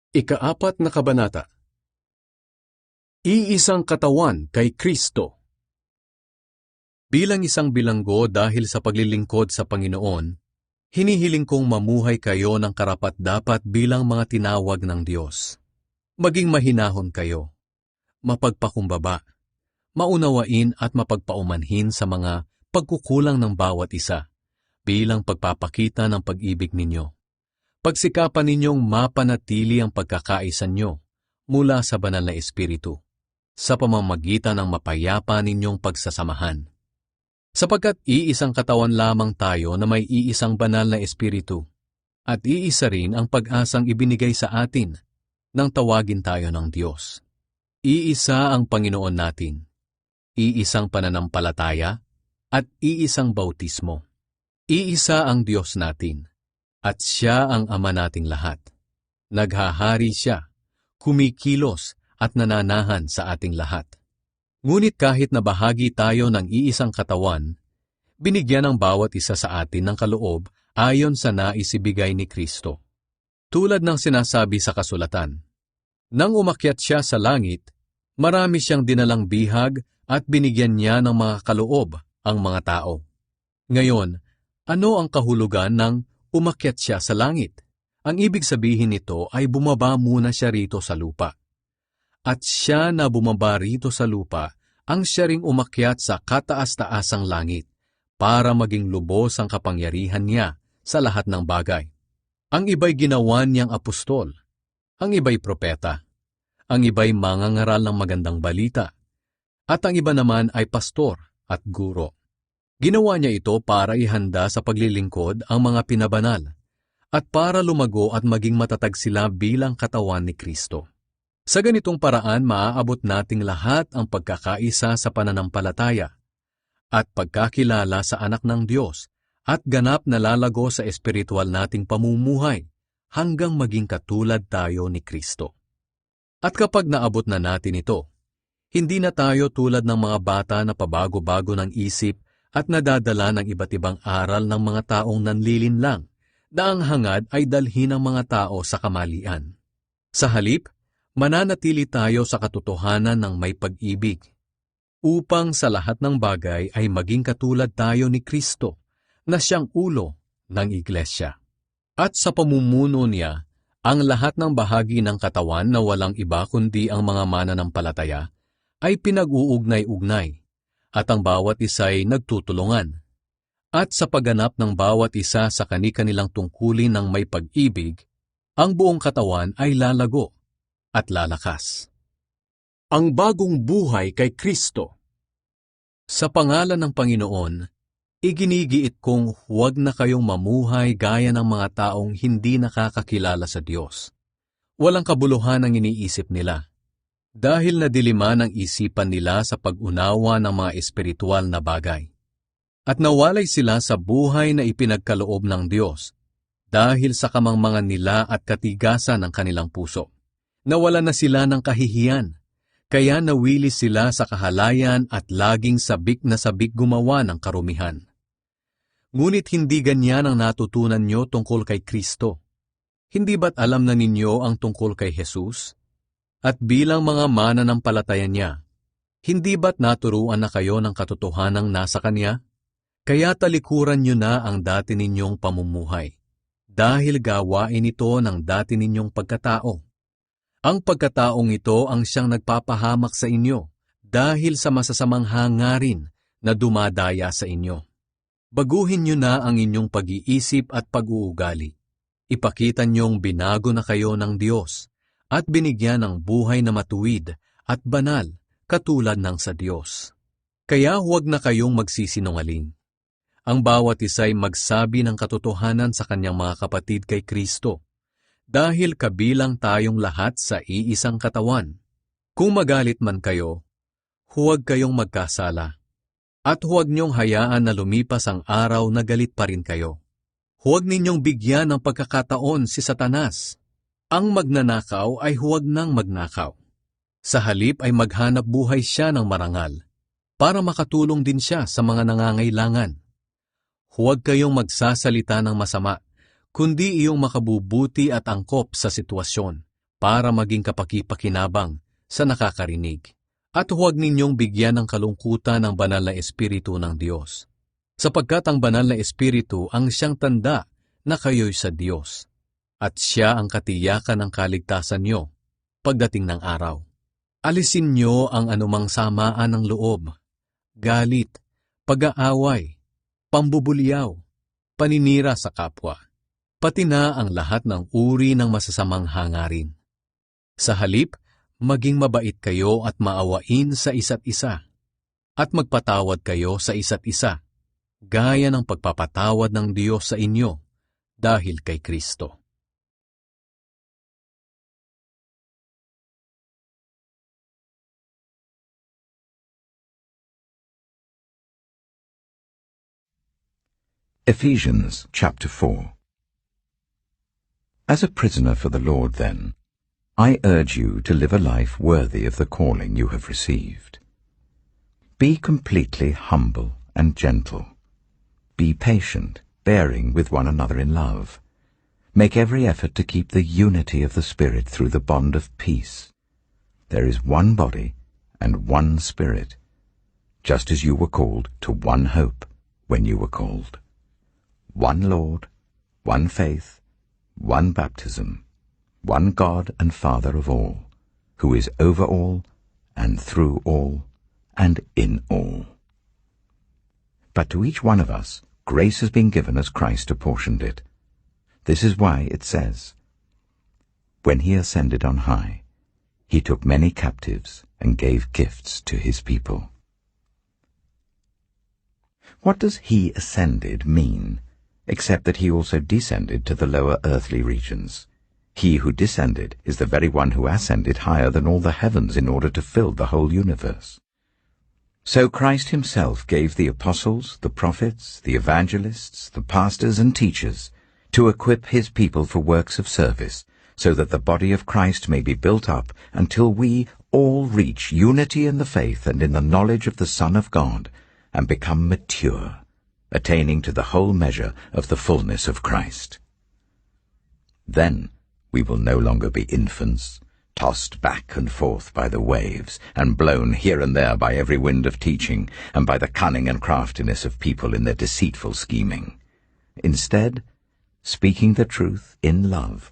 Ikaapat na kabanata. Iisang katawan kay Kristo. Bilang isang bilanggo dahil sa paglilingkod sa Panginoon, hinihiling kong mamuhay kayo ng karapat-dapat bilang mga tinawag ng Diyos. Maging mahinahon kayo, mapagpakumbaba, maunawain at mapagpaumanhin sa mga pagkukulang ng bawat isa, bilang pagpapakita ng pag-ibig ninyo. Pagsikapan ninyong mapanatili ang pagkakaisa nyo mula sa banal na Espiritu, sa pamamagitan ng mapayapa ninyong pagsasamahan. Sapagkat iisang katawan lamang tayo na may iisang banal na Espiritu, at iisa rin ang pag-asang ibinigay sa atin nang tawagin tayo ng Diyos. Iisa ang Panginoon natin, iisang pananampalataya, at iisang bautismo. Iisa ang Diyos natin, at Siya ang Ama nating lahat. Naghahari Siya, kumikilos at nananahan sa ating lahat. Ngunit kahit na bahagi tayo ng iisang katawan, binigyan ng bawat isa sa atin ng kaloob ayon sa nais ibigay ni Kristo. Tulad ng sinasabi sa kasulatan, nang umakyat Siya sa langit, marami Siyang dinalang bihag at binigyan Niya ng mga kaloob ang mga tao. Ngayon, ano ang kahulugan ng umakyat Siya sa langit? Ang ibig sabihin nito ay bumaba muna Siya rito sa lupa. At Siya na bumaba rito sa lupa, ang Siya ring umakyat sa kataas-taasang langit para maging lubos ang kapangyarihan Niya sa lahat ng bagay. Ang iba'y ginawa Niyang apostol, ang iba'y propeta, ang iba'y mangangaral ng magandang balita, at ang iba naman ay pastor at guro. Ginawa Niya ito para ihanda sa paglilingkod ang mga pinabanal at para lumago at maging matatag sila bilang katawan ni Kristo. Sa ganitong paraan, maaabot nating lahat ang pagkakaisa sa pananampalataya at pagkakilala sa anak ng Diyos at ganap na lalago sa espiritual nating pamumuhay hanggang maging katulad tayo ni Kristo. At kapag naabot na natin ito, hindi na tayo tulad ng mga bata na pabago-bago ng isip at nadadala ng iba't ibang aral ng mga taong nanlilinlang na ang hangad ay dalhin ng mga tao sa kamalian. Sa halip, mananatili tayo sa katotohanan ng may pag-ibig, upang sa lahat ng bagay ay maging katulad tayo ni Kristo, na Siyang ulo ng Iglesia. At sa pamumuno Niya, ang lahat ng bahagi ng katawan na walang iba kundi ang mga mananampalataya ay pinag-uugnay-ugnay, at ang bawat isa'y nagtutulungan. At sa pagganap ng bawat isa sa kani-kanilang tungkulin ng may pag-ibig, ang buong katawan ay lalago at lalakas. Ang bagong buhay kay Kristo. Sa pangalan ng Panginoon, iginigiit kong huwag na kayong mamuhay gaya ng mga taong hindi nakakakilala sa Diyos. Walang kabuluhan ang iniisip nila, dahil nadiliman ang isipan nila sa pag-unawa ng mga espiritual na bagay. At nawalay sila sa buhay na ipinagkaloob ng Diyos, dahil sa kamangmangan nila at katigasan ng kanilang puso. Nawala na sila ng kahihiyan, kaya nawili sila sa kahalayan at laging sabik na sabik gumawa ng karumihan. Ngunit hindi ganyan ang natutunan nyo tungkol kay Kristo. Hindi ba't alam na ninyo ang tungkol kay Jesus? At bilang mga mananampalataya Niya, hindi ba't naturuan na kayo ng katotohanang nasa Kanya? Kaya talikuran nyo na ang dati ninyong pamumuhay, dahil gawain ito ng dati ninyong pagkatao. Ang pagkataong ito ang siyang nagpapahamak sa inyo, dahil sa masasamang hangarin na dumadaya sa inyo. Baguhin nyo na ang inyong pag-iisip at pag-uugali. Ipakita nyong binago na kayo ng Diyos, at binigyan ng buhay na matuwid at banal katulad ng sa Diyos. Kaya huwag na kayong magsisinungaling. Ang bawat isa'y magsabi ng katotohanan sa kanyang mga kapatid kay Kristo, dahil kabilang tayong lahat sa iisang katawan. Kung magalit man kayo, huwag kayong magkasala, at huwag niyong hayaan na lumipas ang araw na galit pa rin kayo. Huwag ninyong bigyan ng pagkakataon si Satanas. Ang magnanakaw ay huwag nang magnakaw. Sa halip ay maghanap buhay siya ng marangal, para makatulong din siya sa mga nangangailangan. Huwag kayong magsasalita ng masama, kundi iyong makabubuti at angkop sa sitwasyon, para maging kapaki-pakinabang sa nakakarinig. At huwag ninyong bigyan ng kalungkutan ang banal na Espiritu ng Diyos, sapagkat ang banal na Espiritu ang siyang tanda na kayo'y sa Diyos, at siya ang katiyakan ng kaligtasan nyo pagdating ng araw. Alisin nyo ang anumang samaan ng loob, galit, pag-aaway, pambubulyaw, paninira sa kapwa, pati na ang lahat ng uri ng masasamang hangarin. Sa halip, maging mabait kayo at maawain sa isa't isa, at magpatawad kayo sa isa't isa, gaya ng pagpapatawad ng Diyos sa inyo dahil kay Kristo. Ephesians chapter 4. As a prisoner for the Lord, then, I urge you to live a life worthy of the calling you have received. Be completely humble and gentle. Be patient, bearing with one another in love. Make every effort to keep the unity of the Spirit through the bond of peace. There is one body and one Spirit, just as you were called to one hope when you were called. One Lord, one faith, one baptism, one God and Father of all, who is over all, and through all, and in all. But to each one of us grace has been given as Christ apportioned it. This is why it says, "When he ascended on high, he took many captives and gave gifts to his people." What does he ascended mean, except that he also descended to the lower earthly regions? He who descended is the very one who ascended higher than all the heavens in order to fill the whole universe. So Christ himself gave the apostles, the prophets, the evangelists, the pastors and teachers to equip his people for works of service, so that the body of Christ may be built up until we all reach unity in the faith and in the knowledge of the Son of God, and become mature, attaining to the whole measure of the fullness of Christ. Then we will no longer be infants, tossed back and forth by the waves, and blown here and there by every wind of teaching, and by the cunning and craftiness of people in their deceitful scheming. Instead, speaking the truth in love,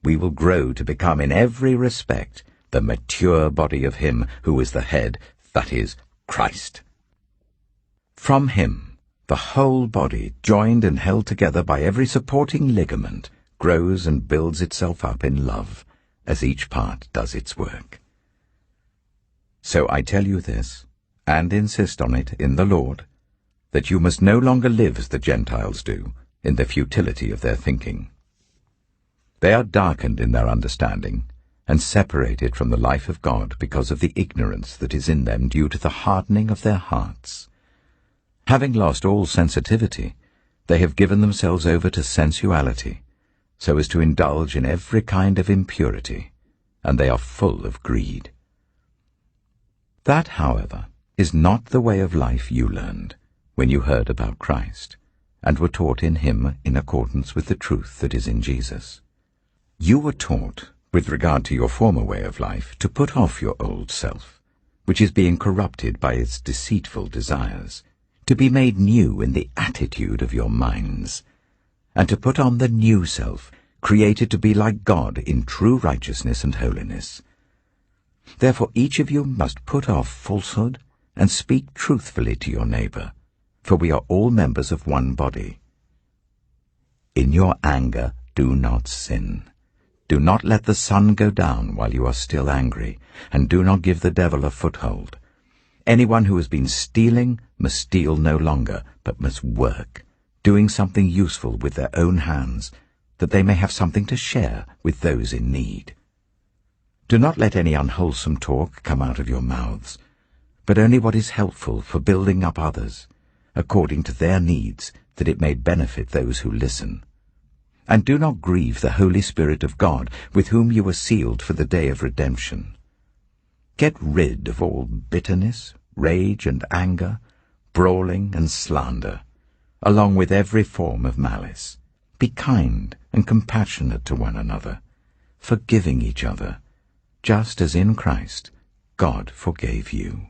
we will grow to become in every respect the mature body of him who is the head, that is, Christ. From him, the whole body, joined and held together by every supporting ligament, grows and builds itself up in love, as each part does its work. So I tell you this, and insist on it in the Lord, that you must no longer live as the Gentiles do, in the futility of their thinking. They are darkened in their understanding, and separated from the life of God because of the ignorance that is in them due to the hardening of their hearts. Having lost all sensitivity, they have given themselves over to sensuality, so as to indulge in every kind of impurity, and they are full of greed. That, however, is not the way of life you learned when you heard about Christ, and were taught in him in accordance with the truth that is in Jesus. You were taught, with regard to your former way of life, to put off your old self, which is being corrupted by its deceitful desires, to be made new in the attitude of your minds, and to put on the new self, created to be like God in true righteousness and holiness. Therefore each of you must put off falsehood and speak truthfully to your neighbor, for we are all members of one body. In your anger do not sin. Do not let the sun go down while you are still angry, and do not give the devil a foothold. Anyone who has been stealing must steal no longer, but must work, doing something useful with their own hands, that they may have something to share with those in need. Do not let any unwholesome talk come out of your mouths, but only what is helpful for building up others, according to their needs, that it may benefit those who listen. And do not grieve the Holy Spirit of God, with whom you were sealed for the day of redemption. Get rid of all bitterness, rage and anger, brawling and slander, along with every form of malice. Be kind and compassionate to one another, forgiving each other, just as in Christ God forgave you.